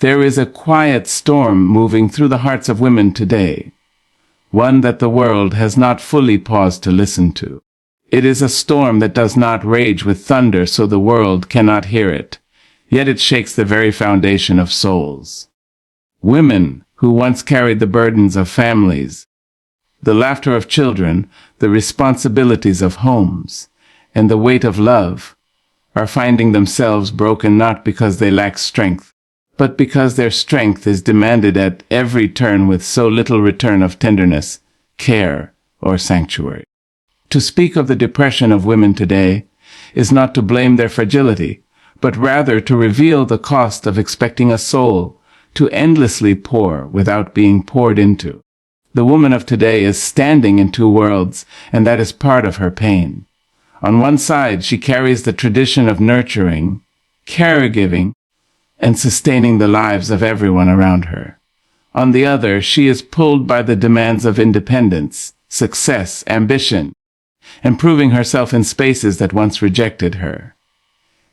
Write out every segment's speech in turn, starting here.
There is a quiet storm moving through the hearts of women today, one that the world has not fully paused to listen to. It is a storm that does not rage with thunder so the world cannot hear it, yet it shakes the very foundation of souls. Women who once carried the burdens of families, the laughter of children, the responsibilities of homes, and the weight of love, are finding themselves broken not because they lack strength, but because their strength is demanded at every turn with so little return of tenderness, care, or sanctuary. To speak of the depression of women today is not to blame their fragility, but rather to reveal the cost of expecting a soul to endlessly pour without being poured into. The woman of today is standing in two worlds, and that is part of her pain. On one side, she carries the tradition of nurturing, caregiving, and sustaining the lives of everyone around her. On the other, she is pulled by the demands of independence, success, ambition, and proving herself in spaces that once rejected her.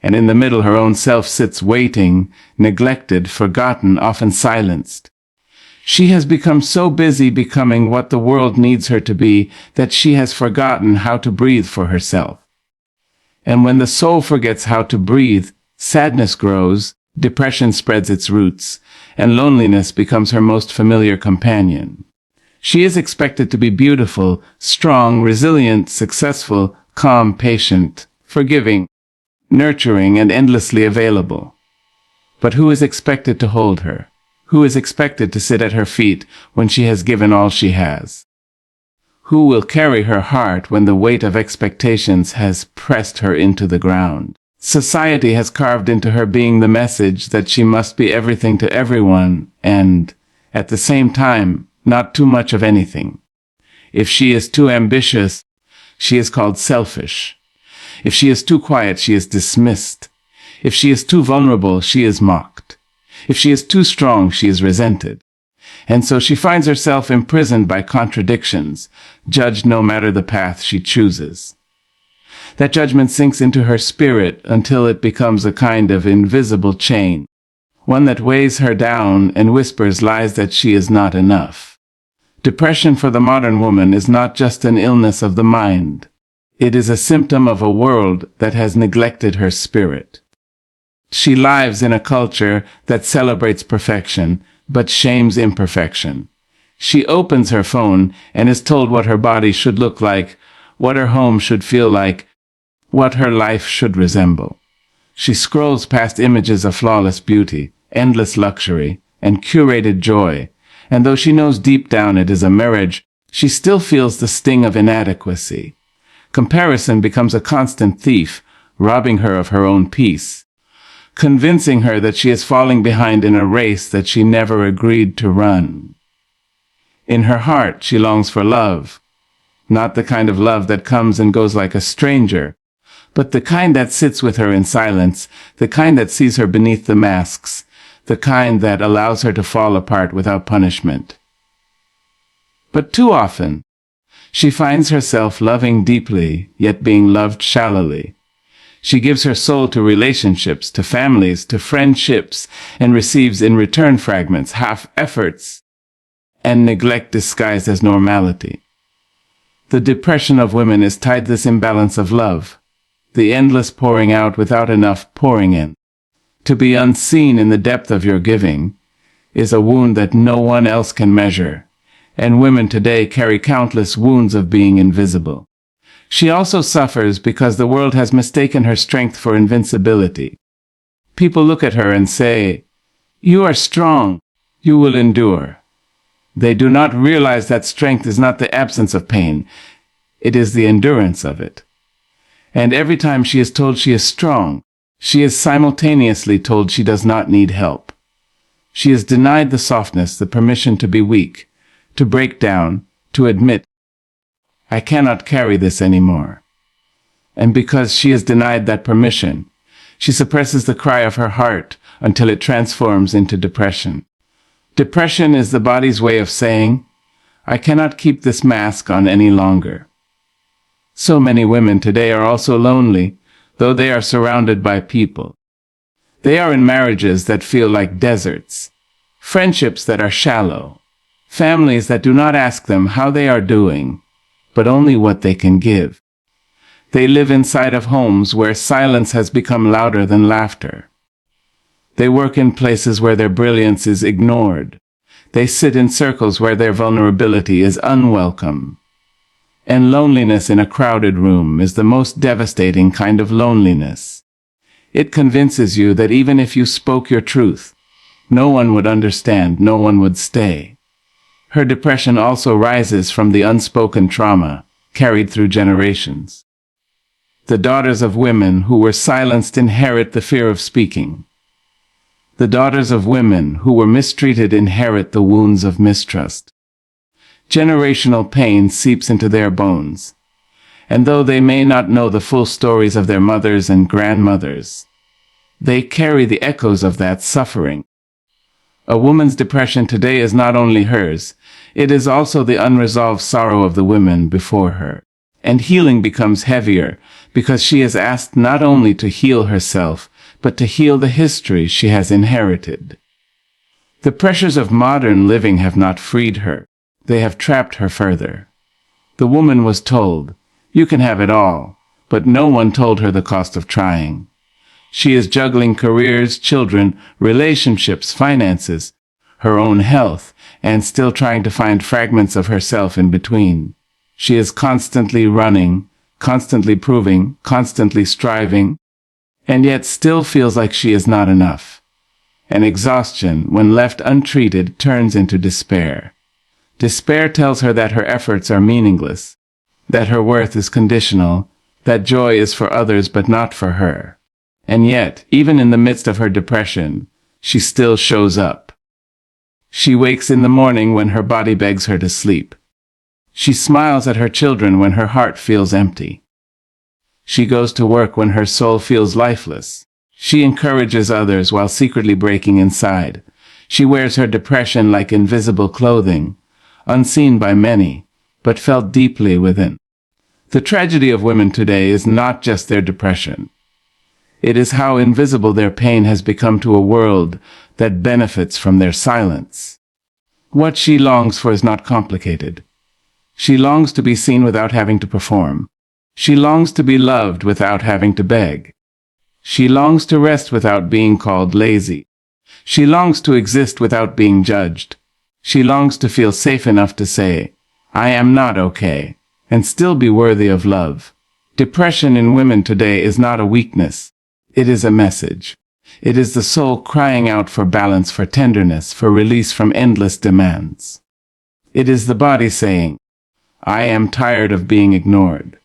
And in the middle, her own self sits waiting, neglected, forgotten, often silenced. She has become so busy becoming what the world needs her to be that she has forgotten how to breathe for herself. And when the soul forgets how to breathe, sadness grows, depression spreads its roots, and loneliness becomes her most familiar companion. She is expected to be beautiful, strong, resilient, successful, calm, patient, forgiving, nurturing, and endlessly available. But who is expected to hold her? Who is expected to sit at her feet when she has given all she has? Who will carry her heart when the weight of expectations has pressed her into the ground? Society has carved into her being the message that she must be everything to everyone and, at the same time, not too much of anything. If she is too ambitious, she is called selfish. If she is too quiet, she is dismissed. If she is too vulnerable, she is mocked. If she is too strong, she is resented. And so she finds herself imprisoned by contradictions, judged no matter the path she chooses. That judgment sinks into her spirit until it becomes a kind of invisible chain, one that weighs her down and whispers lies that she is not enough. Depression for the modern woman is not just an illness of the mind. It is a symptom of a world that has neglected her spirit. She lives in a culture that celebrates perfection, but shames imperfection. She opens her phone and is told what her body should look like, what her home should feel like, what her life should resemble. She scrolls past images of flawless beauty, endless luxury, and curated joy, and though she knows deep down it is a mirage, she still feels the sting of inadequacy. Comparison becomes a constant thief, robbing her of her own peace, convincing her that she is falling behind in a race that she never agreed to run. In her heart, she longs for love, not the kind of love that comes and goes like a stranger, but the kind that sits with her in silence, the kind that sees her beneath the masks, the kind that allows her to fall apart without punishment. But too often, she finds herself loving deeply, yet being loved shallowly. She gives her soul to relationships, to families, to friendships, and receives in return fragments, half-efforts, and neglect disguised as normality. The depression of women is tied to this imbalance of love, the endless pouring out without enough pouring in. To be unseen in the depth of your giving is a wound that no one else can measure, and women today carry countless wounds of being invisible. She also suffers because the world has mistaken her strength for invincibility. People look at her and say, "You are strong, you will endure." They do not realize that strength is not the absence of pain, it is the endurance of it. And every time she is told she is strong, she is simultaneously told she does not need help. She is denied the softness, the permission to be weak, to break down, to admit, "I cannot carry this anymore." And because she is denied that permission, she suppresses the cry of her heart until it transforms into depression. Depression is the body's way of saying, "I cannot keep this mask on any longer." So many women today are also lonely, though they are surrounded by people. They are in marriages that feel like deserts, friendships that are shallow, families that do not ask them how they are doing, but only what they can give. They live inside of homes where silence has become louder than laughter. They work in places where their brilliance is ignored. They sit in circles where their vulnerability is unwelcome. And loneliness in a crowded room is the most devastating kind of loneliness. It convinces you that even if you spoke your truth, no one would understand, no one would stay. Her depression also rises from the unspoken trauma carried through generations. The daughters of women who were silenced inherit the fear of speaking. The daughters of women who were mistreated inherit the wounds of mistrust. Generational pain seeps into their bones, and though they may not know the full stories of their mothers and grandmothers, they carry the echoes of that suffering. A woman's depression today is not only hers, it is also the unresolved sorrow of the women before her. And healing becomes heavier because she is asked not only to heal herself, but to heal the history she has inherited. The pressures of modern living have not freed her. They have trapped her further. The woman was told, "You can have it all," but no one told her the cost of trying. She is juggling careers, children, relationships, finances, her own health, and still trying to find fragments of herself in between. She is constantly running, constantly proving, constantly striving, and yet still feels like she is not enough. And exhaustion, when left untreated, turns into despair. Despair tells her that her efforts are meaningless, that her worth is conditional, that joy is for others but not for her. And yet, even in the midst of her depression, she still shows up. She wakes in the morning when her body begs her to sleep. She smiles at her children when her heart feels empty. She goes to work when her soul feels lifeless. She encourages others while secretly breaking inside. She wears her depression like invisible clothing, unseen by many, but felt deeply within. The tragedy of women today is not just their depression. It is how invisible their pain has become to a world that benefits from their silence. What she longs for is not complicated. She longs to be seen without having to perform. She longs to be loved without having to beg. She longs to rest without being called lazy. She longs to exist without being judged. She longs to feel safe enough to say, "I am not okay," and still be worthy of love. Depression in women today is not a weakness. It is a message. It is the soul crying out for balance, for tenderness, for release from endless demands. It is the body saying, "I am tired of being ignored."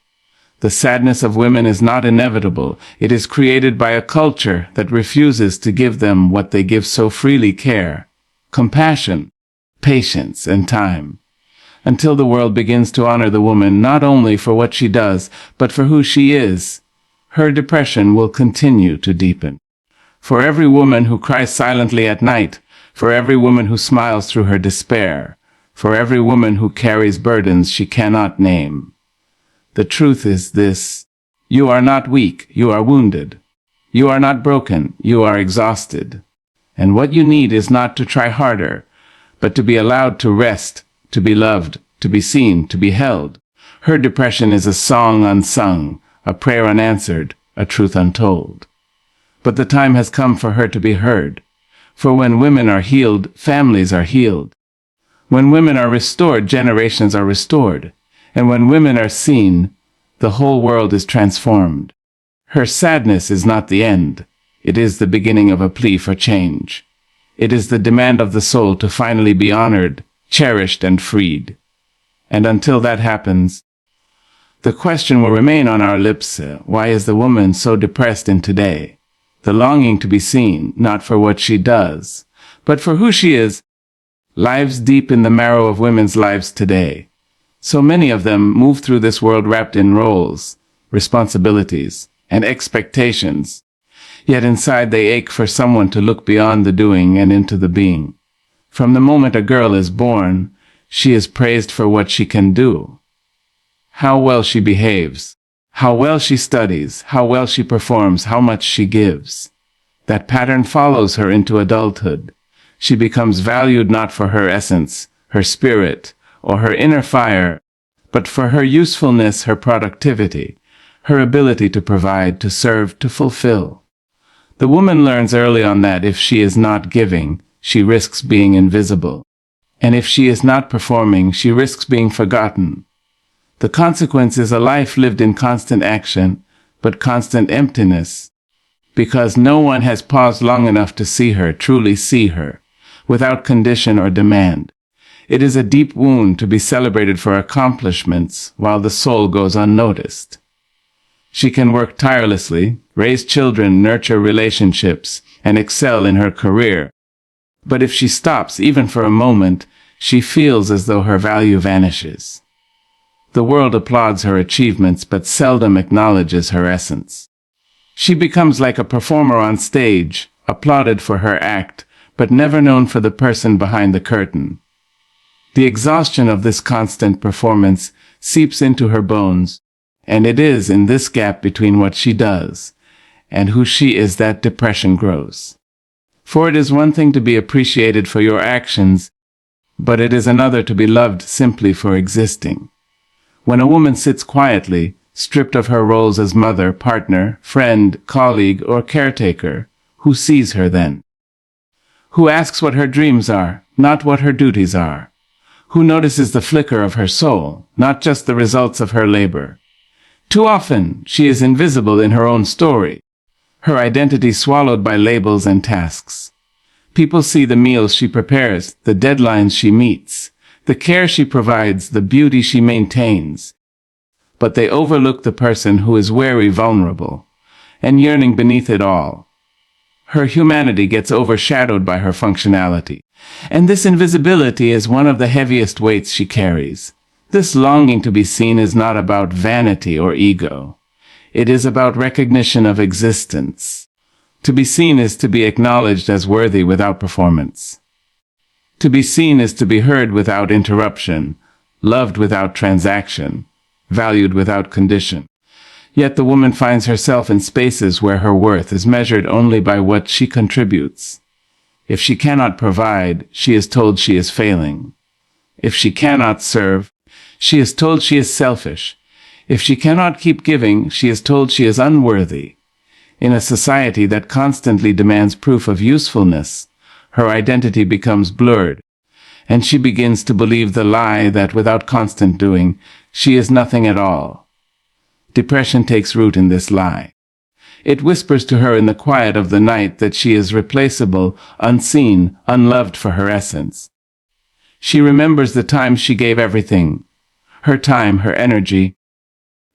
The sadness of women is not inevitable. It is created by a culture that refuses to give them what they give so freely: care, compassion, patience, and time. Until the world begins to honor the woman not only for what she does, but for who she is, her depression will continue to deepen. For every woman who cries silently at night, for every woman who smiles through her despair, for every woman who carries burdens she cannot name, the truth is this: you are not weak, you are wounded. You are not broken, you are exhausted. And what you need is not to try harder, but to be allowed to rest, to be loved, to be seen, to be held. Her depression is a song unsung, a prayer unanswered, a truth untold. But the time has come for her to be heard. For when women are healed, families are healed. When women are restored, generations are restored. And when women are seen, the whole world is transformed. Her sadness is not the end. It is the beginning of a plea for change. It is the demand of the soul to finally be honored, cherished, and freed. And until that happens, the question will remain on our lips: why is the woman so depressed in today? The longing to be seen, not for what she does, but for who she is, lives deep in the marrow of women's lives today. So many of them move through this world wrapped in roles, responsibilities, and expectations. Yet inside they ache for someone to look beyond the doing and into the being. From the moment a girl is born, she is praised for what she can do. How well she behaves, how well she studies, how well she performs, how much she gives. That pattern follows her into adulthood. She becomes valued not for her essence, her spirit, or her inner fire, but for her usefulness, her productivity, her ability to provide, to serve, to fulfill. The woman learns early on that if she is not giving, she risks being invisible. And if she is not performing, she risks being forgotten. The consequence is a life lived in constant action, but constant emptiness, because no one has paused long enough to see her, truly see her, without condition or demand. It is a deep wound to be celebrated for accomplishments while the soul goes unnoticed. She can work tirelessly, raise children, nurture relationships, and excel in her career. But if she stops, even for a moment, she feels as though her value vanishes. The world applauds her achievements but seldom acknowledges her essence. She becomes like a performer on stage, applauded for her act, but never known for the person behind the curtain. The exhaustion of this constant performance seeps into her bones, and it is in this gap between what she does and who she is that depression grows. For it is one thing to be appreciated for your actions, but it is another to be loved simply for existing. When a woman sits quietly, stripped of her roles as mother, partner, friend, colleague, or caretaker, who sees her then? Who asks what her dreams are, not what her duties are? Who notices the flicker of her soul, not just the results of her labor? Too often, she is invisible in her own story, her identity swallowed by labels and tasks. People see the meals she prepares, the deadlines she meets, the care she provides, the beauty she maintains. But they overlook the person who is weary, vulnerable, and yearning beneath it all. Her humanity gets overshadowed by her functionality, and this invisibility is one of the heaviest weights she carries. This longing to be seen is not about vanity or ego. It is about recognition of existence. To be seen is to be acknowledged as worthy without performance. To be seen is to be heard without interruption, loved without transaction, valued without condition. Yet the woman finds herself in spaces where her worth is measured only by what she contributes. If she cannot provide, she is told she is failing. If she cannot serve, she is told she is selfish. If she cannot keep giving, she is told she is unworthy. In a society that constantly demands proof of usefulness, her identity becomes blurred, and she begins to believe the lie that without constant doing, she is nothing at all. Depression takes root in this lie. It whispers to her in the quiet of the night that she is replaceable, unseen, unloved for her essence. She remembers the times she gave everything, her time, her energy,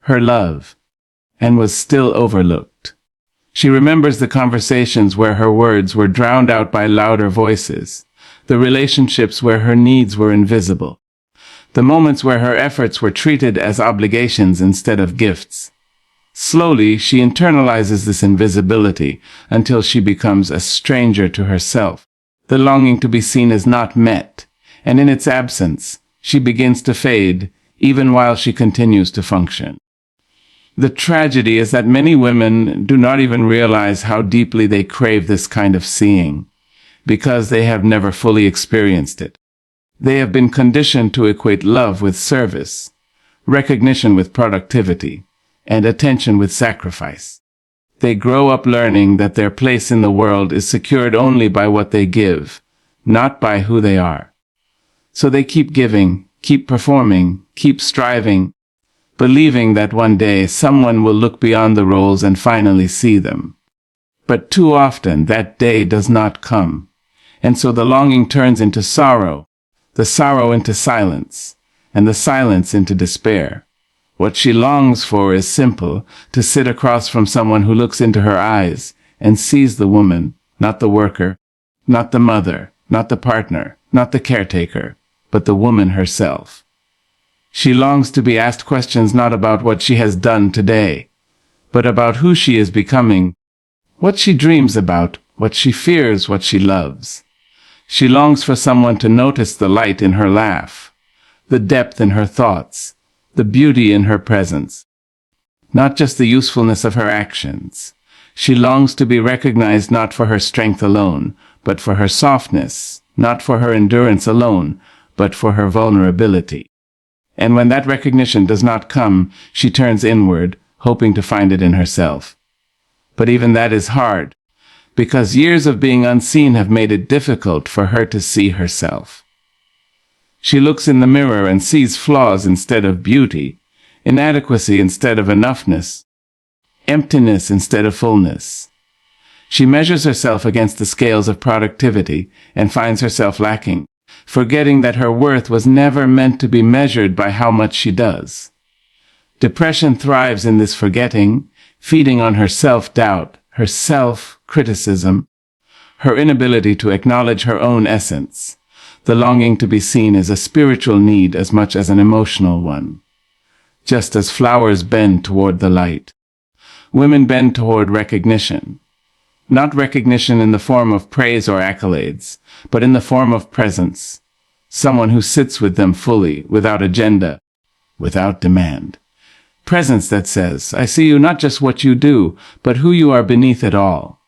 her love, and was still overlooked. She remembers the conversations where her words were drowned out by louder voices, the relationships where her needs were invisible, the moments where her efforts were treated as obligations instead of gifts. Slowly, she internalizes this invisibility until she becomes a stranger to herself. The longing to be seen is not met, and in its absence, she begins to fade, even while she continues to function. The tragedy is that many women do not even realize how deeply they crave this kind of seeing, because they have never fully experienced it. They have been conditioned to equate love with service, recognition with productivity, and attention with sacrifice. They grow up learning that their place in the world is secured only by what they give, not by who they are. So they keep giving, keep performing, keep striving, believing that one day someone will look beyond the roles and finally see them. But too often that day does not come, and so the longing turns into sorrow, the sorrow into silence, and the silence into despair. What she longs for is simple, to sit across from someone who looks into her eyes and sees the woman, not the worker, not the mother, not the partner, not the caretaker, but the woman herself. She longs to be asked questions not about what she has done today, but about who she is becoming, what she dreams about, what she fears, what she loves. She longs for someone to notice the light in her laugh, the depth in her thoughts, the beauty in her presence, not just the usefulness of her actions. She longs to be recognized not for her strength alone, but for her softness, not for her endurance alone, but for her vulnerability. And when that recognition does not come, she turns inward, hoping to find it in herself. But even that is hard, because years of being unseen have made it difficult for her to see herself. She looks in the mirror and sees flaws instead of beauty, inadequacy instead of enoughness, emptiness instead of fullness. She measures herself against the scales of productivity and finds herself lacking, forgetting that her worth was never meant to be measured by how much she does. Depression thrives in this forgetting, feeding on her self-doubt, her self-criticism, her inability to acknowledge her own essence. The longing to be seen is a spiritual need as much as an emotional one. Just as flowers bend toward the light, women bend toward recognition. Not recognition in the form of praise or accolades, but in the form of presence. Someone who sits with them fully, without agenda, without demand. Presence that says, I see you not just what you do, but who you are beneath it all.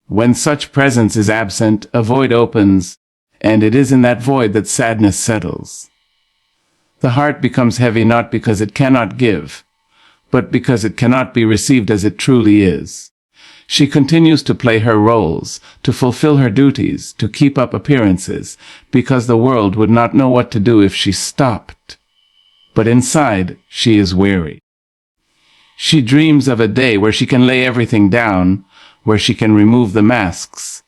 When such presence is absent, a void opens, and it is in that void that sadness settles. The heart becomes heavy not because it cannot give, but because it cannot be received as it truly is. She continues to play her roles, to fulfill her duties, to keep up appearances, because the world would not know what to do if she stopped. But inside, she is weary. She dreams of a day where she can lay everything down, where she can remove the masks,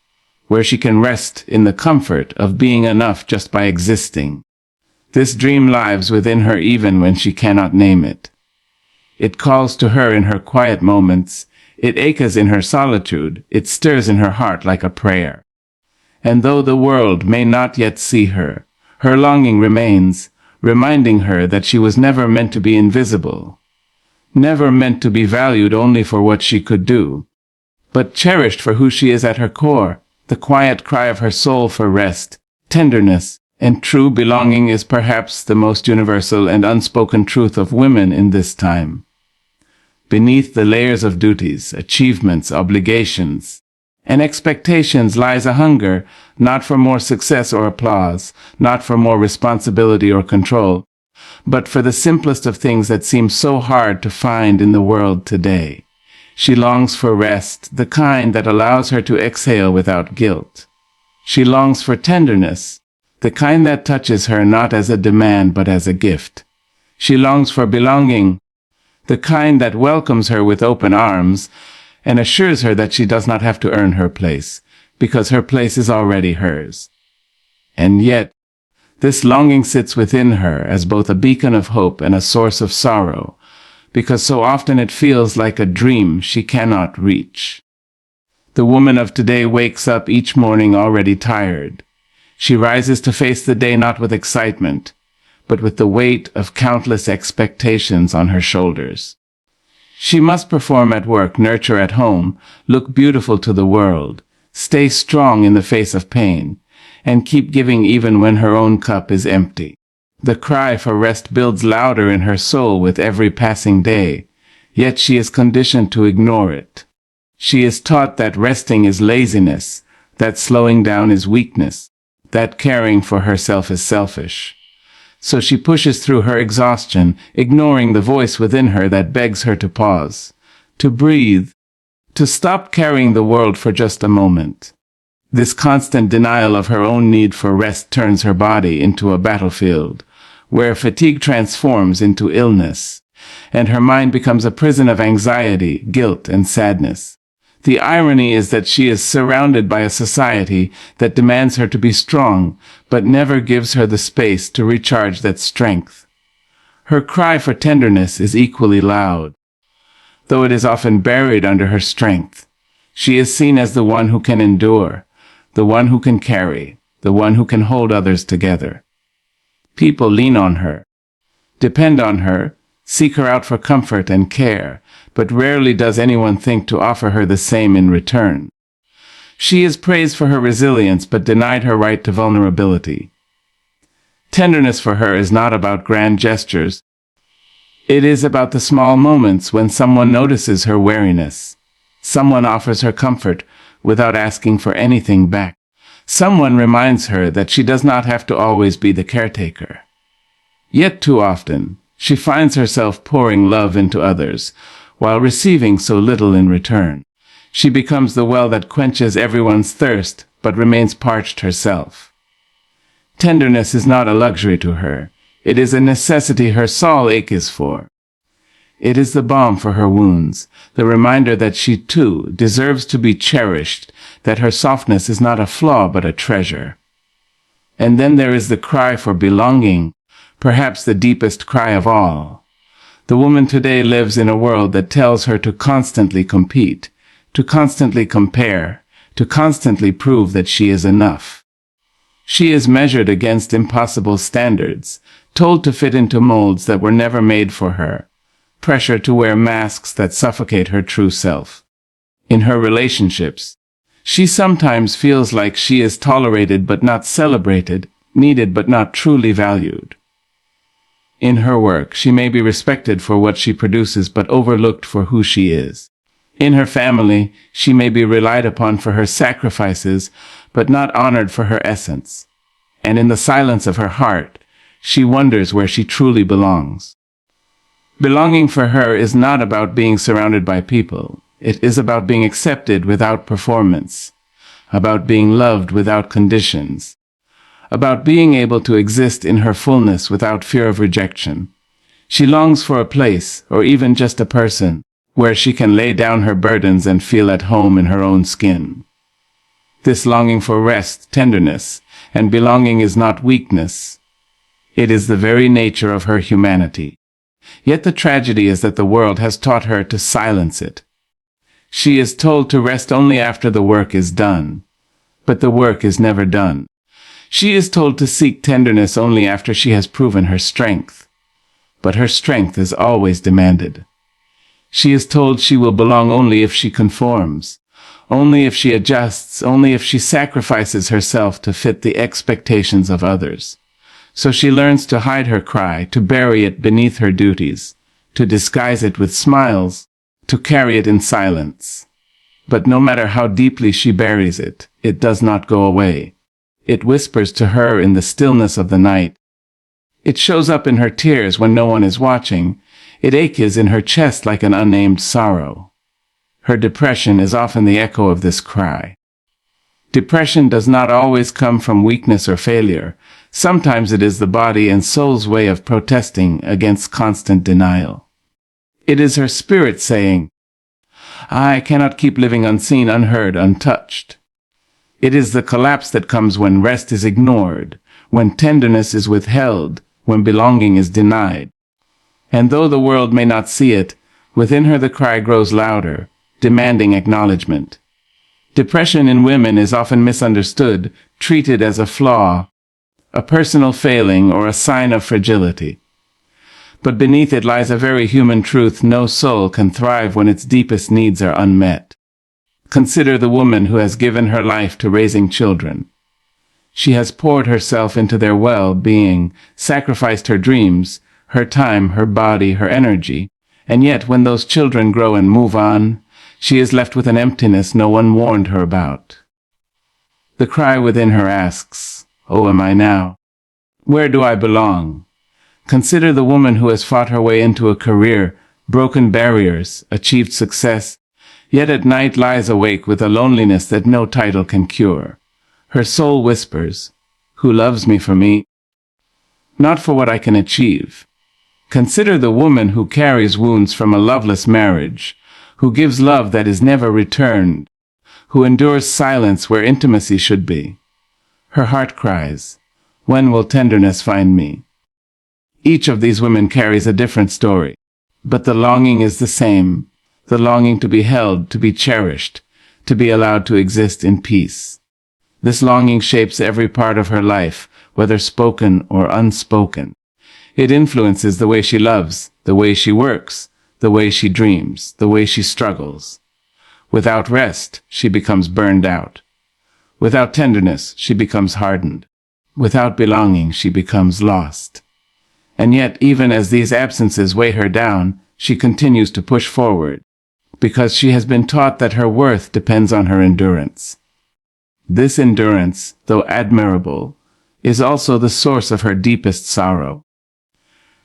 where she can rest in the comfort of being enough just by existing. This dream lives within her even when she cannot name it. It calls to her in her quiet moments, it echoes in her solitude, it stirs in her heart like a prayer. And though the world may not yet see her, her longing remains, reminding her that she was never meant to be invisible, never meant to be valued only for what she could do, but cherished for who she is at her core. The quiet cry of her soul for rest, tenderness, and true belonging is perhaps the most universal and unspoken truth of women in this time. Beneath the layers of duties, achievements, obligations, and expectations lies a hunger, not for more success or applause, not for more responsibility or control, but for the simplest of things that seem so hard to find in the world today. She longs for rest, the kind that allows her to exhale without guilt. She longs for tenderness, the kind that touches her not as a demand but as a gift. She longs for belonging, the kind that welcomes her with open arms and assures her that she does not have to earn her place, because her place is already hers. And yet, this longing sits within her as both a beacon of hope and a source of sorrow, because so often it feels like a dream she cannot reach. The woman of today wakes up each morning already tired. She rises to face the day not with excitement, but with the weight of countless expectations on her shoulders. She must perform at work, nurture at home, look beautiful to the world, stay strong in the face of pain, and keep giving even when her own cup is empty. The cry for rest builds louder in her soul with every passing day, yet she is conditioned to ignore it. She is taught that resting is laziness, that slowing down is weakness, that caring for herself is selfish. So she pushes through her exhaustion, ignoring the voice within her that begs her to pause, to breathe, to stop carrying the world for just a moment. This constant denial of her own need for rest turns her body into a battlefield, where fatigue transforms into illness, and her mind becomes a prison of anxiety, guilt, and sadness. The irony is that she is surrounded by a society that demands her to be strong, but never gives her the space to recharge that strength. Her cry for tenderness is equally loud, though it is often buried under her strength. She is seen as the one who can endure, the one who can carry, the one who can hold others together. People lean on her, depend on her, seek her out for comfort and care, but rarely does anyone think to offer her the same in return. She is praised for her resilience but denied her right to vulnerability. Tenderness for her is not about grand gestures. It is about the small moments when someone notices her weariness, Someone offers her comfort without asking for anything back. Someone reminds her that she does not have to always be the caretaker. Yet too often, she finds herself pouring love into others, while receiving so little in return. She becomes the well that quenches everyone's thirst, but remains parched herself. Tenderness is not a luxury to her. It is a necessity her soul aches for. It is the balm for her wounds, the reminder that she too deserves to be cherished, that her softness is not a flaw but a treasure. And then there is the cry for belonging, perhaps the deepest cry of all. The woman today lives in a world that tells her to constantly compete, to constantly compare, to constantly prove that she is enough. She is measured against impossible standards, told to fit into molds that were never made for her, pressure to wear masks that suffocate her true self. In her relationships, she sometimes feels like she is tolerated but not celebrated, needed but not truly valued. In her work, she may be respected for what she produces but overlooked for who she is. In her family, she may be relied upon for her sacrifices but not honored for her essence. And in the silence of her heart, she wonders where she truly belongs. Belonging for her is not about being surrounded by people. It is about being accepted without performance, about being loved without conditions, about being able to exist in her fullness without fear of rejection. She longs for a place, or even just a person, where she can lay down her burdens and feel at home in her own skin. This longing for rest, tenderness, and belonging is not weakness. It is the very nature of her humanity. Yet the tragedy is that the world has taught her to silence it. She is told to rest only after the work is done. But the work is never done. She is told to seek tenderness only after she has proven her strength. But her strength is always demanded. She is told she will belong only if she conforms, only if she adjusts, only if she sacrifices herself to fit the expectations of others. So she learns to hide her cry, to bury it beneath her duties, to disguise it with smiles, to carry it in silence. But no matter how deeply she buries it, it does not go away. It whispers to her in the stillness of the night. It shows up in her tears when no one is watching. It aches in her chest like an unnamed sorrow. Her depression is often the echo of this cry. Depression does not always come from weakness or failure. Sometimes it is the body and soul's way of protesting against constant denial. It is her spirit saying, "I cannot keep living unseen, unheard, untouched." It is the collapse that comes when rest is ignored, when tenderness is withheld, when belonging is denied. And though the world may not see it, within her the cry grows louder, demanding acknowledgement. Depression in women is often misunderstood, treated as a flaw, a personal failing, or a sign of fragility. But beneath it lies a very human truth: no soul can thrive when its deepest needs are unmet. Consider the woman who has given her life to raising children. She has poured herself into their well-being, sacrificed her dreams, her time, her body, her energy, and yet when those children grow and move on, she is left with an emptiness no one warned her about. The cry within her asks, "Oh, am I now? Where do I belong?" Consider the woman who has fought her way into a career, broken barriers, achieved success, yet at night lies awake with a loneliness that no title can cure. Her soul whispers, "Who loves me for me? Not for what I can achieve." Consider the woman who carries wounds from a loveless marriage, who gives love that is never returned, who endures silence where intimacy should be. Her heart cries, "When will tenderness find me?" Each of these women carries a different story, but the longing is the same, the longing to be held, to be cherished, to be allowed to exist in peace. This longing shapes every part of her life, whether spoken or unspoken. It influences the way she loves, the way she works, the way she dreams, the way she struggles. Without rest, she becomes burned out. Without tenderness, she becomes hardened. Without belonging, she becomes lost. And yet, even as these absences weigh her down, she continues to push forward. because she has been taught that her worth depends on her endurance. This endurance, though admirable, is also the source of her deepest sorrow,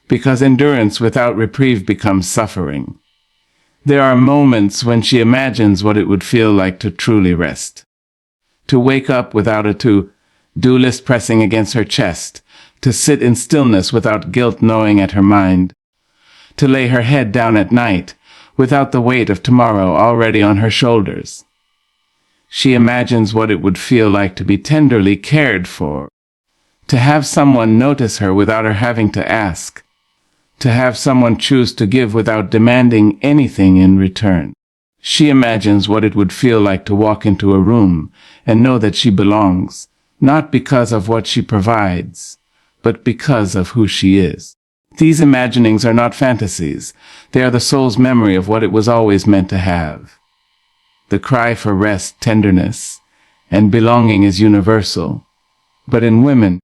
because endurance without reprieve becomes suffering. There are moments when she imagines what it would feel like to truly rest, to wake up without a to-do list pressing against her chest, to sit in stillness without guilt gnawing at her mind, to lay her head down at night without the weight of tomorrow already on her shoulders. She imagines what it would feel like to be tenderly cared for, to have someone notice her without her having to ask, to have someone choose to give without demanding anything in return. She imagines what it would feel like to walk into a room and know that she belongs, not because of what she provides, but because of who she is. These imaginings are not fantasies. They are the soul's memory of what it was always meant to have. The cry for rest, tenderness, and belonging is universal, but in women,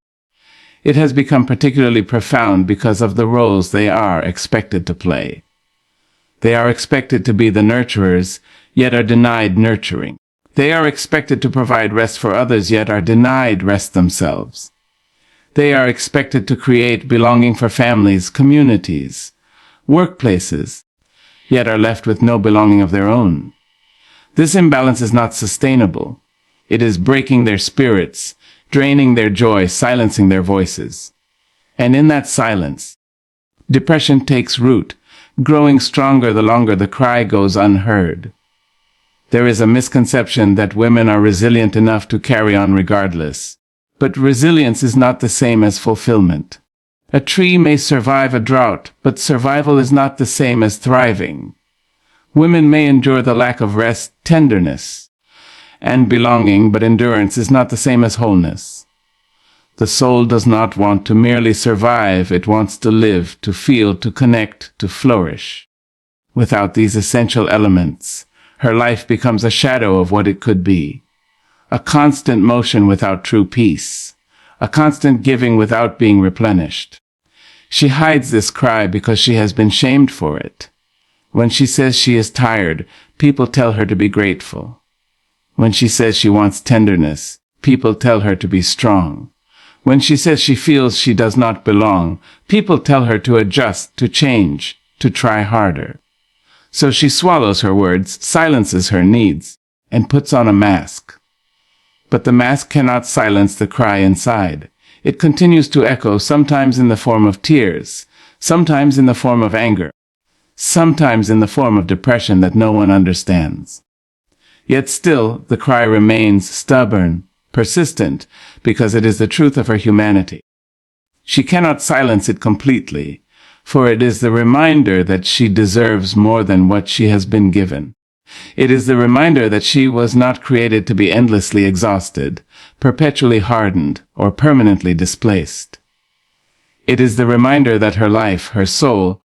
it has become particularly profound because of the roles they are expected to play. They are expected to be the nurturers, yet are denied nurturing. They are expected to provide rest for others, yet are denied rest themselves. They are expected to create belonging for families, communities, workplaces, yet are left with no belonging of their own. This imbalance is not sustainable. It is breaking their spirits, draining their joy, silencing their voices. And in that silence, depression takes root, growing stronger the longer the cry goes unheard. There is a misconception that women are resilient enough to carry on regardless. But resilience is not the same as fulfillment. A tree may survive a drought, but survival is not the same as thriving. Women may endure the lack of rest, tenderness, and belonging, but endurance is not the same as wholeness. The soul does not want to merely survive, it wants to live, to feel, to connect, to flourish. Without these essential elements, her life becomes a shadow of what it could be. A constant motion without true peace, a constant giving without being replenished. She hides this cry because she has been shamed for it. When she says she is tired, people tell her to be grateful. When she says she wants tenderness, people tell her to be strong. When she says she feels she does not belong, people tell her to adjust, to change, to try harder. So she swallows her words, silences her needs, and puts on a mask. But the mask cannot silence the cry inside. It continues to echo, sometimes in the form of tears, sometimes in the form of anger, sometimes in the form of depression that no one understands. Yet still, the cry remains stubborn, persistent, because it is the truth of her humanity. She cannot silence it completely, for it is the reminder that she deserves more than what she has been given. It is the reminder that she was not created to be endlessly exhausted, perpetually hardened, or permanently displaced. It is the reminder that her life, her soul,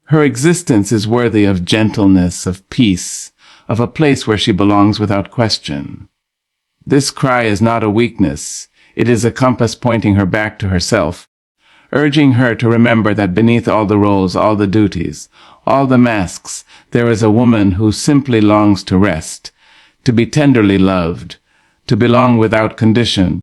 her existence is worthy of gentleness, of peace, of a place where she belongs without question. This cry is not a weakness. It is a compass pointing her back to herself, urging her to remember that beneath all the roles, all the duties, all the masks, there is a woman who simply longs to rest, to be tenderly loved, to belong without condition,